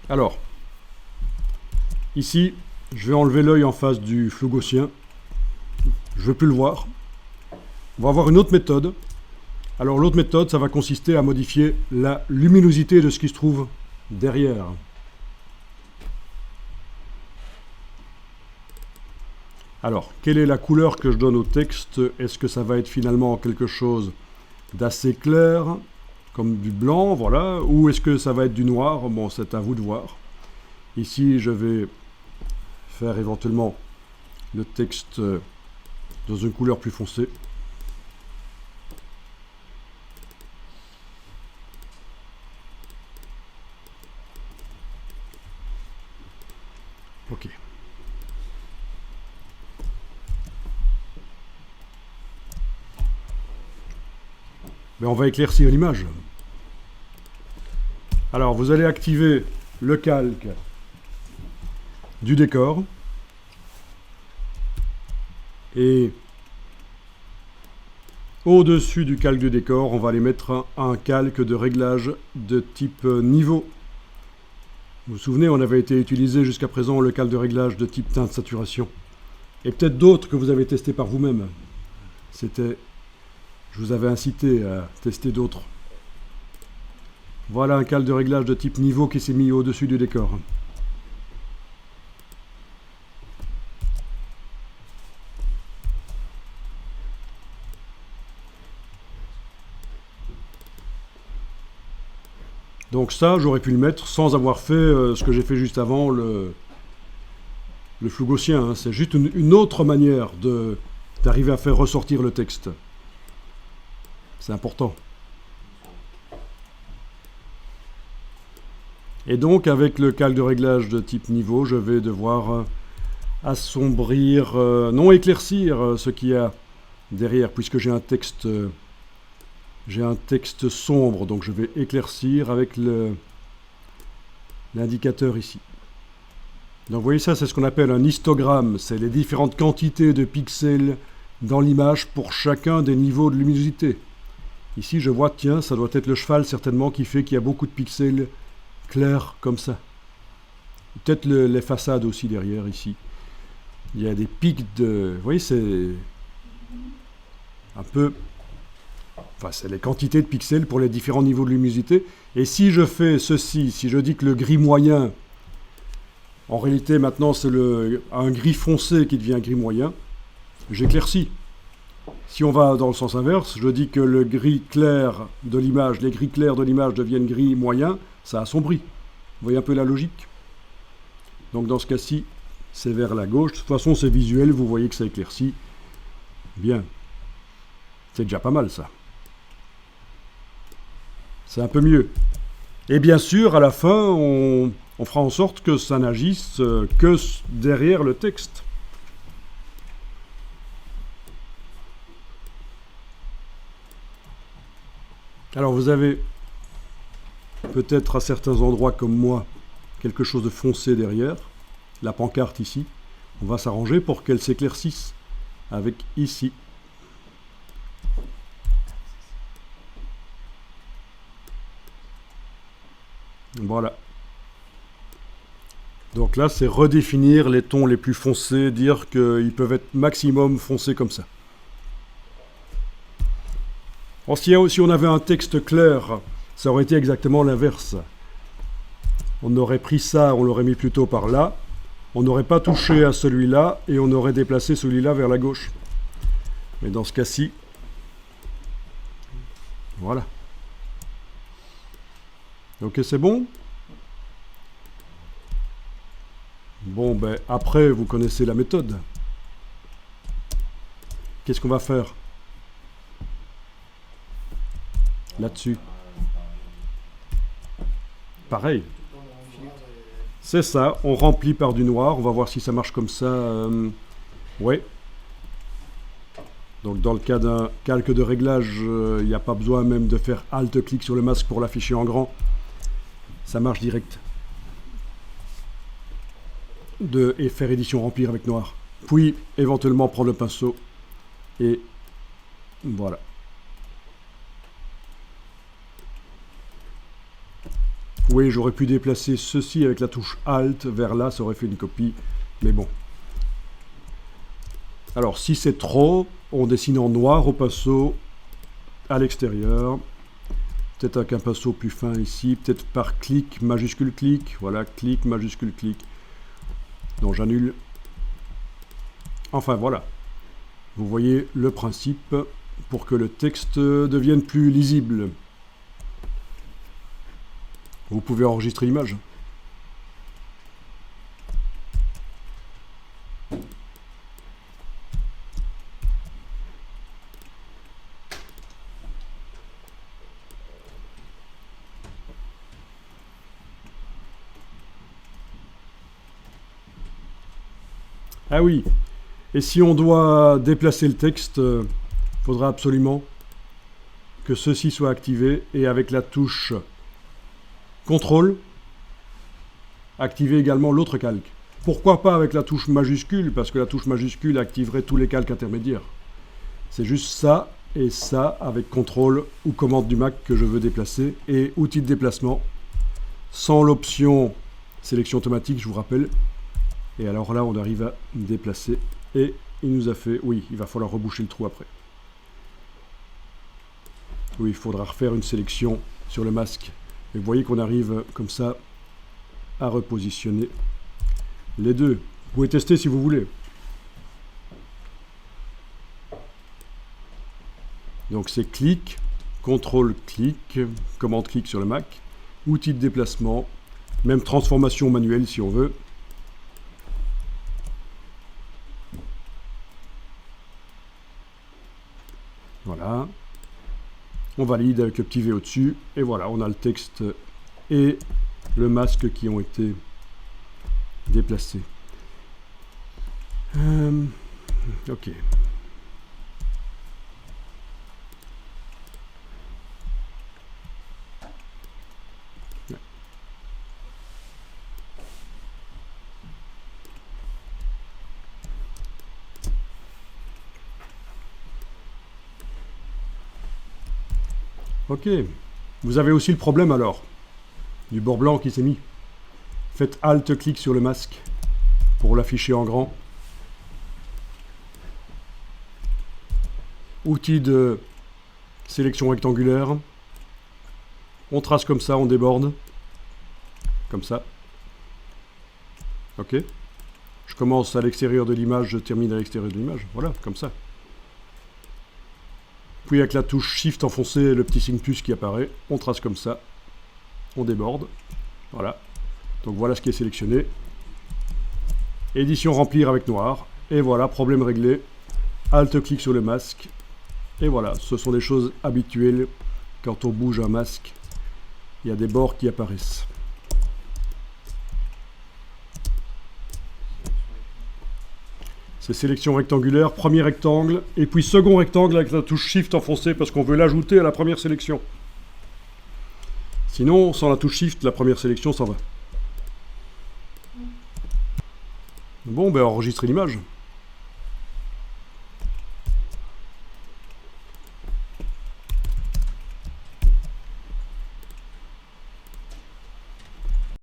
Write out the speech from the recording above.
Alors, ici, je vais enlever l'œil en face du flou gaussien. Je ne veux plus le voir. On va avoir une autre méthode. Alors l'autre méthode, ça va consister à modifier la luminosité de ce qui se trouve derrière. Alors, quelle est la couleur que je donne au texte? Est-ce que ça va être finalement quelque chose d'assez clair, comme du blanc, voilà, ou est-ce que ça va être du noir? Bon, c'est à vous de voir. Ici, je vais faire éventuellement le texte dans une couleur plus foncée. Ok. Mais on va éclaircir l'image. Alors, vous allez activer le calque du décor. Et au-dessus du calque du décor, on va aller mettre un calque de réglage de type niveau. Vous vous souvenez, on avait été utilisé jusqu'à présent le calque de réglage de type teinte saturation. Et peut-être d'autres que vous avez testés par vous-même. Je vous avais incité à tester d'autres. Voilà un calque de réglage de type niveau qui s'est mis au-dessus du décor. Donc ça, j'aurais pu le mettre sans avoir fait ce que j'ai fait juste avant, le flou gaussien. Hein. C'est juste une autre manière d'arriver à faire ressortir le texte. C'est important. Et donc, avec le calque de réglage de type niveau, je vais devoir assombrir, non éclaircir ce qu'il y a derrière, puisque j'ai un texte sombre, donc je vais éclaircir avec l'indicateur ici. Donc vous voyez ça, c'est ce qu'on appelle un histogramme, c'est les différentes quantités de pixels dans l'image pour chacun des niveaux de luminosité. Ici je vois, tiens, ça doit être le cheval certainement qui fait qu'il y a beaucoup de pixels clairs comme ça. Peut-être les façades aussi derrière ici. Il y a des pics de... Vous voyez, c'est un peu... Enfin, c'est les quantités de pixels pour les différents niveaux de luminosité. Et si je fais ceci, si je dis que le gris moyen, en réalité maintenant c'est un gris foncé qui devient gris moyen, j'éclaircis. Si on va dans le sens inverse, je dis que le gris clair de l'image, les gris clairs de l'image deviennent gris moyen, ça assombrit. Vous voyez un peu la logique? Donc dans ce cas-ci, c'est vers la gauche. De toute façon, c'est visuel, vous voyez que ça éclaircit. Bien. C'est déjà pas mal ça. C'est un peu mieux. Et bien sûr, à la fin, on fera en sorte que ça n'agisse que derrière le texte. Alors vous avez peut-être à certains endroits comme moi quelque chose de foncé derrière. La pancarte ici. On va s'arranger pour qu'elle s'éclaircisse avec ici. Voilà. Donc là, c'est redéfinir les tons les plus foncés, dire qu'ils peuvent être maximum foncés comme ça. Alors, si on avait un texte clair, ça aurait été exactement l'inverse. On aurait pris ça, on l'aurait mis plutôt par là, on n'aurait pas touché à celui-là, et on aurait déplacé celui-là vers la gauche. Mais dans ce cas-ci, voilà. Ok, c'est bon? Bon, ben après, vous connaissez la méthode. Qu'est-ce qu'on va faire là-dessus? Pareil. C'est ça, on remplit par du noir. On va voir si ça marche comme ça. Ouais. Donc dans le cas d'un calque de réglage, il n'y a pas besoin même de faire Alt-clic sur le masque pour l'afficher en grand. Ça marche direct. Et faire édition remplir avec noir. Puis éventuellement prendre le pinceau et voilà. Oui, j'aurais pu déplacer ceci avec la touche Alt vers là, ça aurait fait une copie, mais bon. Alors, si c'est trop, on dessine en noir au pinceau à l'extérieur. Peut-être avec un pinceau plus fin ici, peut-être par clic, majuscule clic. Voilà, clic, majuscule clic. Donc j'annule. Enfin voilà. Vous voyez le principe pour que le texte devienne plus lisible. Vous pouvez enregistrer l'image. Ah oui, et si on doit déplacer le texte, il faudra absolument que ceci soit activé et avec la touche CTRL, activer également l'autre calque. Pourquoi pas avec la touche majuscule, parce que la touche majuscule activerait tous les calques intermédiaires. C'est juste ça et ça avec CTRL ou commande du Mac que je veux déplacer et outil de déplacement sans l'option sélection automatique, je vous rappelle. Et alors là, on arrive à déplacer et il nous a fait... Oui, il va falloir reboucher le trou après. Oui, il faudra refaire une sélection sur le masque. Et vous voyez qu'on arrive comme ça à repositionner les deux. Vous pouvez tester si vous voulez. Donc c'est clic, CTRL clic, commande clic sur le Mac, outil de déplacement, même transformation manuelle si on veut. Voilà. On valide avec le petit V au-dessus. Et voilà, on a le texte et le masque qui ont été déplacés. Ok. Ok. Vous avez aussi le problème alors du bord blanc qui s'est mis. Faites Alt-clic sur le masque pour l'afficher en grand. Outil de sélection rectangulaire. On trace comme ça, on déborde. Comme ça. Ok. Je commence à l'extérieur de l'image, je termine à l'extérieur de l'image. Voilà, comme ça. Puis avec la touche Shift enfoncée, le petit signe plus qui apparaît, on trace comme ça, on déborde, voilà. Donc voilà ce qui est sélectionné. Édition remplir avec noir, et voilà, problème réglé. Alt-clic sur le masque, et voilà, ce sont des choses habituelles. Quand on bouge un masque, il y a des bords qui apparaissent. C'est sélection rectangulaire, premier rectangle, et puis second rectangle avec la touche Shift enfoncée parce qu'on veut l'ajouter à la première sélection. Sinon, sans la touche Shift, la première sélection s'en va. Bon, ben enregistrer l'image.